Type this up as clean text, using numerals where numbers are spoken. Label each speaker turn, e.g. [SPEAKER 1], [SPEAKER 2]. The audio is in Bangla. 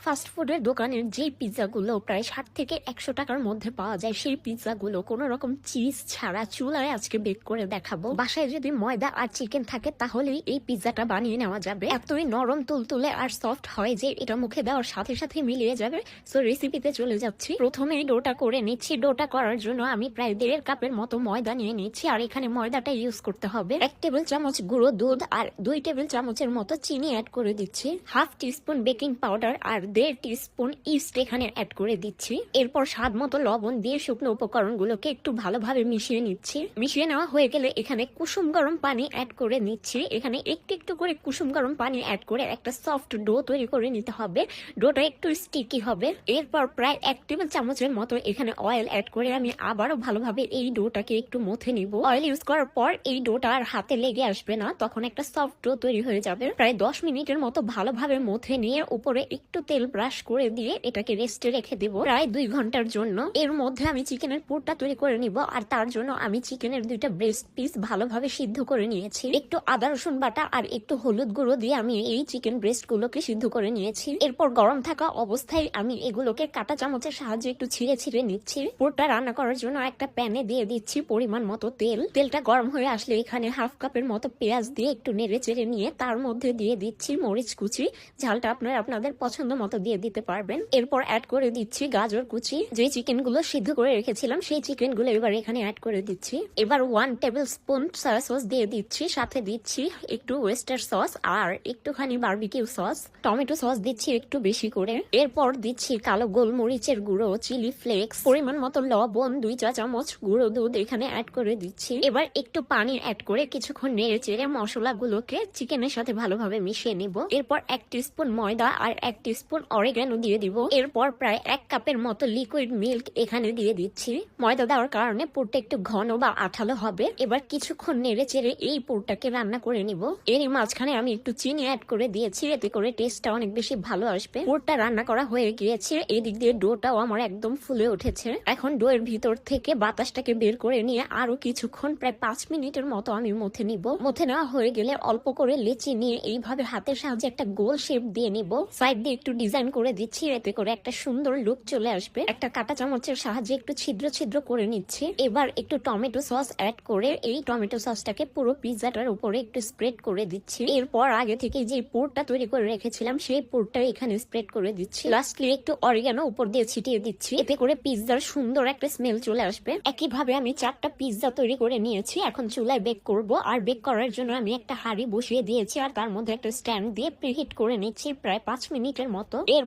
[SPEAKER 1] ফাস্ট ফুডের দোকানের যে পিৎজাগুলো প্রায় 60 থেকে 100 টাকার মধ্যে পাওয়া যায়, সেই পিৎজাগুলো কোনো রকম চিজ ছাড়া চুলায় আজকে বেক করে দেখাবো। বাসায় যদি ময়দা আর চিকেন থাকে তাহলেই এই পিৎজাটা বানিয়ে নেওয়া যাবে। এতই নরম তুলতুলে আর সফট হয় যে এটা মুখে দেওয়ার সাথে সাথে মিলিয়ে যাবে। সো রেসিপিতে চলে যাচ্ছি। প্রথমেই ডোটা করে নিচ্ছি। ডোটা করার জন্য আমি প্রায় 1.5 কাপের মতো ময়দা নিয়ে নিচ্ছি, আর এখানে ময়দাটা ইউজ করতে হবে। 1 টেবিল চামচ গুঁড়ো দুধ আর 2 টেবিল চামচের মতো চিনি অ্যাড করে দিচ্ছি। হাফ টিস্পুন বেকিং পাউডার আর 1.5 টিস্পুন ইস্ট এখানে অ্যাড করে দিচ্ছি। এরপর স্বাদ মতো লবণ দিয়ে শুকনো উপকরণগুলোকে একটু ভালোভাবে মিশিয়ে নিচ্ছি। মিশিয়ে নেওয়া হয়ে গেলে এখানে কুসুম গরম পানি অ্যাড করে নিচ্ছি। এখানে একটু একটু করে কুসুম গরম পানি অ্যাড করে একটা সফট ডো তৈরি করে নিতে হবে। ডোটা একটু স্টিকি হবে। এরপর প্রায় 1 টেবিল চামচের মতো এখানে অয়েল অ্যাড করে আমি আবারও ভালোভাবে এই ডোটাকে একটু মথে নিব। অয়েল ইউজ করার পর এই ডোটা আর হাতে লেগে আসবে না, তখন একটা সফট ডো তৈরি হয়ে যাবে। প্রায় 10 মিনিটের মতো ভালোভাবে মথে নিয়ে উপরে একটু তেল ব্রাশ করে দিয়ে এটাকে রেস্টে রেখে দিব প্রায় 2 ঘন্টার জন্য। এর মধ্যে আমি চিকেনের পুরটা তৈরি করে নিব, আর তার জন্য আমি চিকেনের 2টা ব্রেস্ট পিস ভালোভাবে সিদ্ধ করে নিয়েছি। একটু আদা রসুন বাটা আর একটু হলুদ গুঁড়ো দিয়ে আমি এই চিকেন ব্রেস্ট গুলোকে সিদ্ধ করে নিয়েছি। এরপর গরম থাকা অবস্থায় আমি এগুলোকে কাঁটা চামচের সাহায্যে একটু ছিঁড়ে ছিঁড়ে নিচ্ছি। পুরটা রান্না করার জন্য একটা প্যানে দিয়ে দিচ্ছি পরিমাণ মতো তেল। তেলটা গরম হয়ে আসলে এখানে হাফ কাপের মতো পেঁয়াজ দিয়ে একটু নেড়ে চেড়ে নিয়ে তার মধ্যে দিয়ে দিচ্ছি মরিচ কুচি। ঝালটা আপনারা আপনাদের পছন্দ মতো দিয়ে দিতে পারবেন। এরপর অ্যাড করে দিচ্ছি গাজর কুচি। যে চিকেন গুলো সিদ্ধ করে রেখেছিলাম সেই চিকেন গুলো এবার এখানে অ্যাড করে দিচ্ছি। এবার 1 টেবিল স্পুন সয়া সস দিয়ে দিচ্ছি, সাথে দিচ্ছি একটু ওয়েস্টার সস আর একটুখানি বারবিকিউ সস। টমেটো সস দিচ্ছি একটু বেশি করে। এরপর দিচ্ছি কালো গোলমরিচের গুঁড়ো, চিলি ফ্লেক্স, পরিমাণ মতো লবণ, 2 চা চামচ গুঁড়ো দুধ এখানে অ্যাড করে দিচ্ছি। এবার একটু পানি অ্যাড করে কিছুক্ষণ নেড়ে চেড়ে মশলাগুলোকে চিকেনের সাথে ভালোভাবে মিশিয়ে নিব। এরপর 1 টিস্পুন ময়দা আর 1 টিস্পুন অরিগানো দিয়ে দিব। এরপর প্রায় 1 কাপের মতো লিকুইড মিল্ক এখানে দিয়ে দিচ্ছি। ময়দা দেওয়ার কারণে পুরটা একটু ঘন বা আঠালো হবে। এবার কিছুক্ষণ নেড়ে চেড়ে এই পুরটাকে রান্না করে নিব। এরই মাঝখানে আমি একটু চিনি অ্যাড করে দিয়েছি, এতে করে টেস্টটা অনেক বেশি ভালো আসবে। পুরটা রান্না করা হয়ে গিয়েছে। এদিক দিয়ে ডোটাও আমার একদম ফুলে উঠেছে। এখন ডোয়ের ভিতর থেকে বাতাসটাকে বের করে নিয়ে আরো কিছুক্ষণ প্রায় 5 মিনিটের মতো আমি মথে নিব। মথে নেওয়া হয়ে গেলে অল্প করে লেচি নিয়ে এইভাবে হাতের সাহায্যে একটা গোল শেপ দিয়ে নিব। সাইড দিয়ে একটু ডিজাইন করে দিচ্ছি, এতে করে একটা সুন্দর লুক চলে আসবে। একটা কাঁটা চামচের সাহায্যে একটু ছিদ্র ছিদ্র করে নিচ্ছি। এবার একটু টমেটো সস অ্যাড করে এই টমেটো সসটাকে পুরো পিৎজাটার উপরে একটু স্প্রেড করে দিচ্ছি। এরপর আগে থেকে যে পুরটা তৈরি করে রেখেছিলাম সেই পুরটা এখানে স্প্রেড করে দিচ্ছি। লাস্টলি একটু অরিগানো উপর দিয়ে ছিটিয়ে দিচ্ছি, এতে করে পিৎজার সুন্দর একটা স্মেল চলে আসবে। একইভাবে আমি 4টা পিৎজা তৈরি করে নিয়েছি। এখন চুলায় বেক করব, আর বেক করার জন্য আমি একটা হাঁড়ি বসিয়ে দিয়েছি আর তার মধ্যে একটা স্ট্যান্ড দিয়ে প্রিহিট করে নিচ্ছি প্রায় 5 মিনিটের মতো। এর